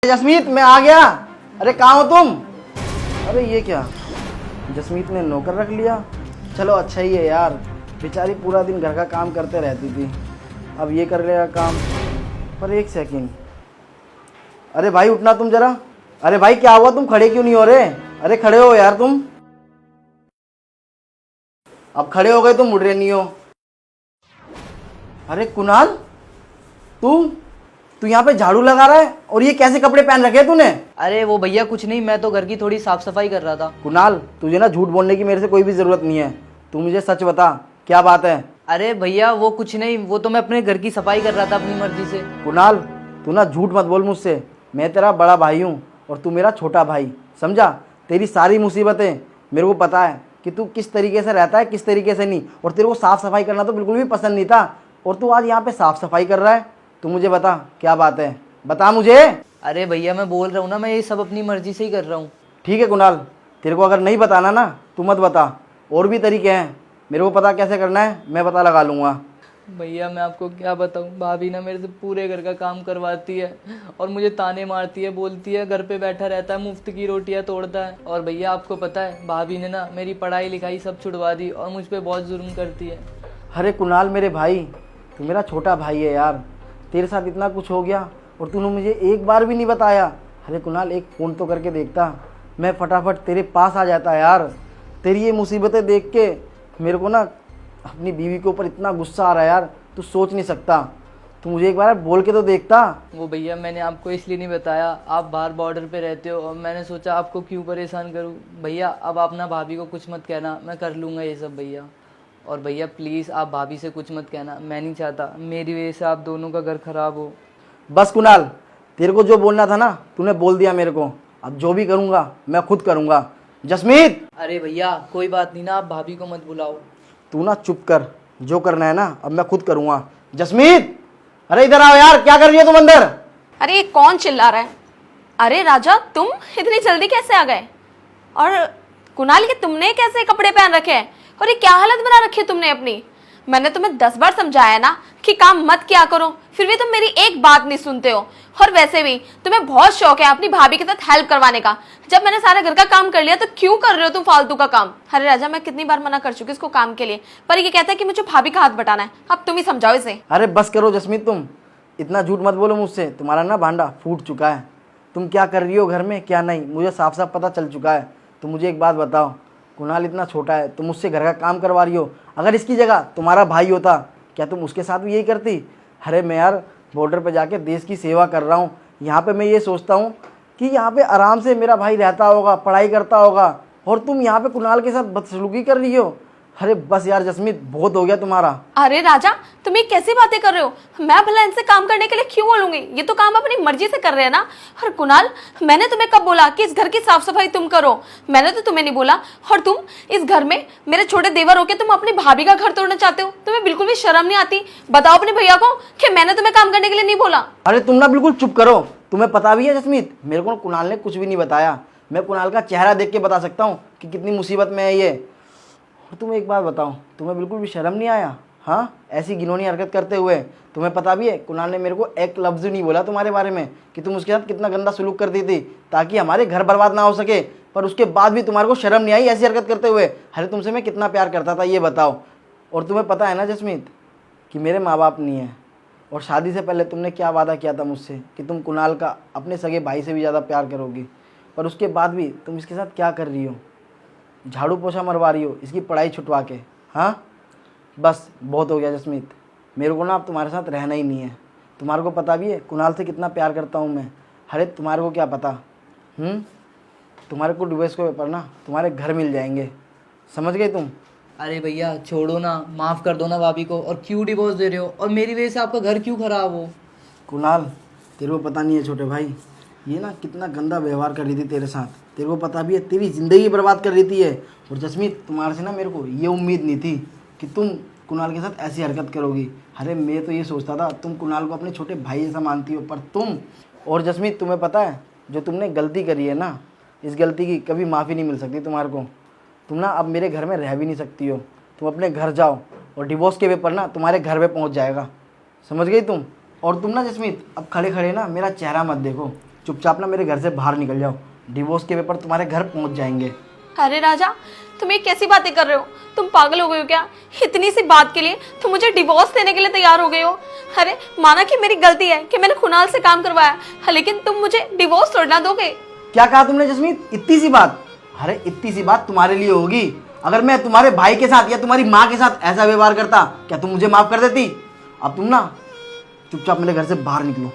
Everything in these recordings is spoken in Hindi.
जसमीत मैं आ गया। अरे कहाँ हो तुम? अरे ये क्या, जसमीत ने नौकर रख लिया। चलो अच्छा ही है यार, बेचारी पूरा दिन घर का काम करते रहती थी, अब ये कर लेगा काम। पर एक सेकंड, अरे भाई उठना तुम जरा। अरे भाई क्या हुआ, तुम खड़े क्यों नहीं हो रहे? अरे खड़े हो यार तुम। अब खड़े हो गए तुम, उठ रहे नहीं हो। अरे कुणाल, तू तू यहाँ पे झाड़ू लगा रहा है और ये कैसे कपड़े पहन रखे तूने? अरे वो भैया कुछ नहीं, मैं तो घर की थोड़ी साफ सफाई कर रहा था। कुणाल तुझे ना झूठ बोलने की मेरे से कोई भी जरूरत नहीं है, तू मुझे सच बता क्या बात है। अरे भैया वो कुछ नहीं, वो तो मैं अपने घर की सफाई कर रहा था अपनी मर्जी से। कुणाल तू ना झूठ मत बोल मुझसे, मैं तेरा बड़ा भाई हूँ और तू मेरा छोटा भाई, समझा? तेरी सारी मुसीबतें मेरे को पता है कि तू किस तरीके से रहता है, किस तरीके से नहीं। और तेरे को साफ़ सफाई करना तो बिल्कुल भी पसंद नहीं था, और तू आज यहाँ पे साफ़ सफाई कर रहा है। तू मुझे बता क्या बात है, बता मुझे। अरे भैया मैं बोल रहा हूँ ना, मैं ये सब अपनी मर्जी से ही कर रहा हूँ। ठीक है कुणाल, तेरे को अगर नहीं बताना ना तू मत बता, और भी तरीके हैं, मेरे को पता कैसे करना है, मैं पता लगा लूँगा। भैया मैं आपको क्या बताऊँ, भाभी ना मेरे से पूरे घर का काम करवाती है और मुझे ताने मारती है, बोलती है घर पे बैठा रहता है, मुफ्त की रोटियां तोड़ता है। और भैया आपको पता है भाभी ने ना मेरी पढ़ाई लिखाई सब छुड़वा दी और मुझ पर बहुत जुल्म करती है। अरे कुणाल मेरे भाई, तू मेरा छोटा भाई है यार, तेरे साथ इतना कुछ हो गया और तूने मुझे एक बार भी नहीं बताया। अरे कुणाल एक फ़ोन तो करके देखता, मैं फटाफट तेरे पास आ जाता यार। तेरी ये मुसीबतें देख के मेरे को ना अपनी बीवी के ऊपर इतना गुस्सा आ रहा है यार, तू सोच नहीं सकता। तू मुझे एक बार बोल के तो देखता। वो भैया मैंने आपको इसलिए नहीं बताया, आप बाहर बॉर्डर पे रहते हो और मैंने सोचा आपको क्यों परेशान करूं। भैया अब आप ना भाभी को कुछ मत कहना, मैं कर लूँगा ये सब भैया। और भैया प्लीज़ आप भाभी से कुछ मत कहना, मैं नहीं चाहता मेरी वजह से आप दोनों का घर ख़राब हो। बस कुणाल, तेरे को जो बोलना था ना तूने बोल दिया मेरे को, अब जो भी करूँगा मैं खुद करूँगा। जसमीत, अरे भैया कोई बात नहीं ना, आप भाभी को मत बुलाओ। तू ना चुप कर, जो करना है ना अब मैं खुद करूँगा। जसमीत, अरे इधर आओ यार, क्या कर रही हो तुम अंदर? अरे ये कौन चिल्ला रहा है? अरे राजा तुम इतनी जल्दी कैसे आ गए? और कुणाल ये तुमने कैसे कपड़े पहन रखे हैं और ये क्या हालत बना रखी है तुमने अपनी? मैंने तुम्हें 10 बार समझाया ना कि काम मत किया करो, फिर भी तुम मेरी एक बात नहीं सुनते हो। और वैसे भी तुम्हें बहुत शौक है अपनी भाभी के साथ हेल्प करवाने का। जब मैंने सारे घर का काम कर लिया तो क्यों कर रहे हो तुम फालतू का काम? अरे राजा मैं कितनी बार मना कर चुकी इसको काम के लिए, पर ये कहता है कि मुझे भाभी का हाथ बटाना है। अब तुम ही समझाओ इसे। अरे बस करो जसमीत, तुम इतना झूठ मत बोलो मुझसे, तुम्हारा ना भांडा फूट चुका है। तुम क्या कर रही हो घर में क्या नहीं मुझे साफ साफ पता चल चुका है। तो मुझे एक बात बताओ, कुणाल इतना छोटा है, तुम मुझसे घर का काम करवा रही हो, अगर इसकी जगह तुम्हारा भाई होता क्या तुम उसके साथ भी यही करती? अरे मैं यार बॉर्डर पे जाके देश की सेवा कर रहा हूँ, यहाँ पे मैं ये सोचता हूँ कि यहाँ पे आराम से मेरा भाई रहता होगा, पढ़ाई करता होगा, और तुम यहाँ पे कुणाल के साथ बदसलूकी कर रही हो। अरे बस यार जसमीत, बहुत हो गया तुम्हारा। अरे राजा तुम ये कैसी बातें कर रहे हो? मैं भला इनसे काम करने के लिए क्यों बोलूंगी? ये तो काम अपनी मर्जी से कर रहे हैं ना। और कुणाल मैंने तुम्हें कब बोला कि इस घर की साफ सफाई तुम करो? मैंने तो तुम्हें नहीं बोला। और तुम इस घर में मेरे छोटे देवर होके तुम अपनी भाभी का घर तोड़ना चाहते हो? तुम्हें बिल्कुल भी शर्म नहीं आती? बताओ अपने भैया को कि मैंने तुम्हें काम करने के लिए नहीं बोला। अरे तुम ना बिल्कुल चुप करो, तुम्हें पता भी है जसमीत मेरे को कुणाल ने कुछ भी नहीं बताया। मैं कुणाल का चेहरा देख के बता सकता हूँ कि कितनी मुसीबत में है ये। और तुम्हें एक बात बताओ, तुम्हें बिल्कुल भी शर्म नहीं आया? हाँ, ऐसी घिनौनी हरकत करते हुए तुम्हें पता भी है कुणाल ने मेरे को एक लफ्ज़ नहीं बोला तुम्हारे बारे में कि तुम उसके साथ कितना गंदा सलूक करती थी ताकि हमारे घर बर्बाद ना हो सके, पर उसके बाद भी तुम्हारे को शर्म नहीं आई ऐसी हरकत करते हुए? अरे तुमसे मैं कितना प्यार करता था ये बताओ। और तुम्हें पता है ना जसमीत कि मेरे माँ बाप नहीं है, और शादी से पहले तुमने क्या वादा किया था मुझसे कि तुम कुणाल का अपने सगे भाई से भी ज़्यादा प्यार करोगी, पर उसके बाद भी तुम इसके साथ क्या कर रही हो? झाड़ू पोछा मरवा रही हो इसकी पढ़ाई छुटवा के। हाँ बस बहुत हो गया जसमीत, मेरे को ना अब तुम्हारे साथ रहना ही नहीं है। तुम्हारे को पता भी है कुणाल से कितना प्यार करता हूँ मैं। अरे तुम्हारे को क्या पता, तुम्हारे को डिवोर्स के पेपर ना तुम्हारे घर मिल जाएंगे, समझ गए तुम? अरे भैया छोड़ो ना, माफ़ कर दो ना भाभी को। और क्यों डिवोर्स दे रहे हो? और मेरी वजह से आपका घर क्यों ख़राब हो? कुणाल तेरे को पता नहीं है छोटे भाई, ये ना कितना गंदा व्यवहार कर रही थी तेरे साथ, तेरे को पता भी है, तेरी ज़िंदगी बर्बाद कर रही थी ये। और जसमीत तुम्हारे से ना मेरे को ये उम्मीद नहीं थी कि तुम कुणाल के साथ ऐसी हरकत करोगी। अरे मैं तो ये सोचता था तुम कुणाल को अपने छोटे भाई जैसा मानती हो, पर तुम। और जसमीत तुम्हें पता है जो तुमने गलती करी है ना, इस गलती की कभी माफ़ी नहीं मिल सकती तुम्हारे को। तुम ना अब मेरे घर में रह भी नहीं सकती हो, तुम अपने घर जाओ, और डिवोर्स के पेपर ना तुम्हारे घर पे पहुंच जाएगा, समझ गई तुम? और तुम ना जसमीत अब खड़े खड़े ना मेरा चेहरा मत देखो, चुपचाप ना मेरे घर से बाहर निकल जाओ, डिवोर्स के पेपर तुम्हारे घर पहुंच जाएंगे। अरे राजा, तुम ये कैसी बातें कर रहे हो? तुम पागल हो गए हो क्या? इतनी सी बात के लिए तुम मुझे डिवोर्स देने के लिए तैयार हो गए हो? अरे माना कि मेरी गलती है कि मैंने कुणाल से काम करवाया, लेकिन तुम मुझे डिवोर्स थोड़ी ना दोगे। क्या कहा तुमने जसमीत? इतनी सी बात? अरे इतनी सी बात तुम्हारे लिए होगी। अगर मैं तुम्हारे भाई के साथ या तुम्हारी माँ के साथ ऐसा व्यवहार करता, क्या तुम मुझे माफ कर देती? अब तुम ना चुपचाप मेरे घर से बाहर निकलो,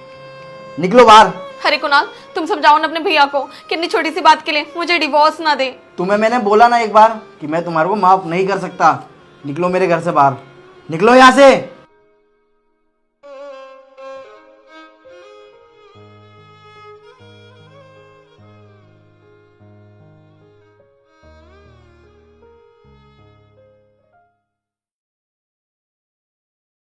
निकलो बाहर। अरे कुणाल, तुम समझाओ ना अपने भैया को कि इतनी छोटी सी बात के लिए मुझे डिवोर्स ना दे। तुम्हें मैंने बोला ना एक बार कि मैं तुम्हारे को माफ नहीं कर सकता। निकलो मेरे घर से बाहर, निकलो यहाँ से।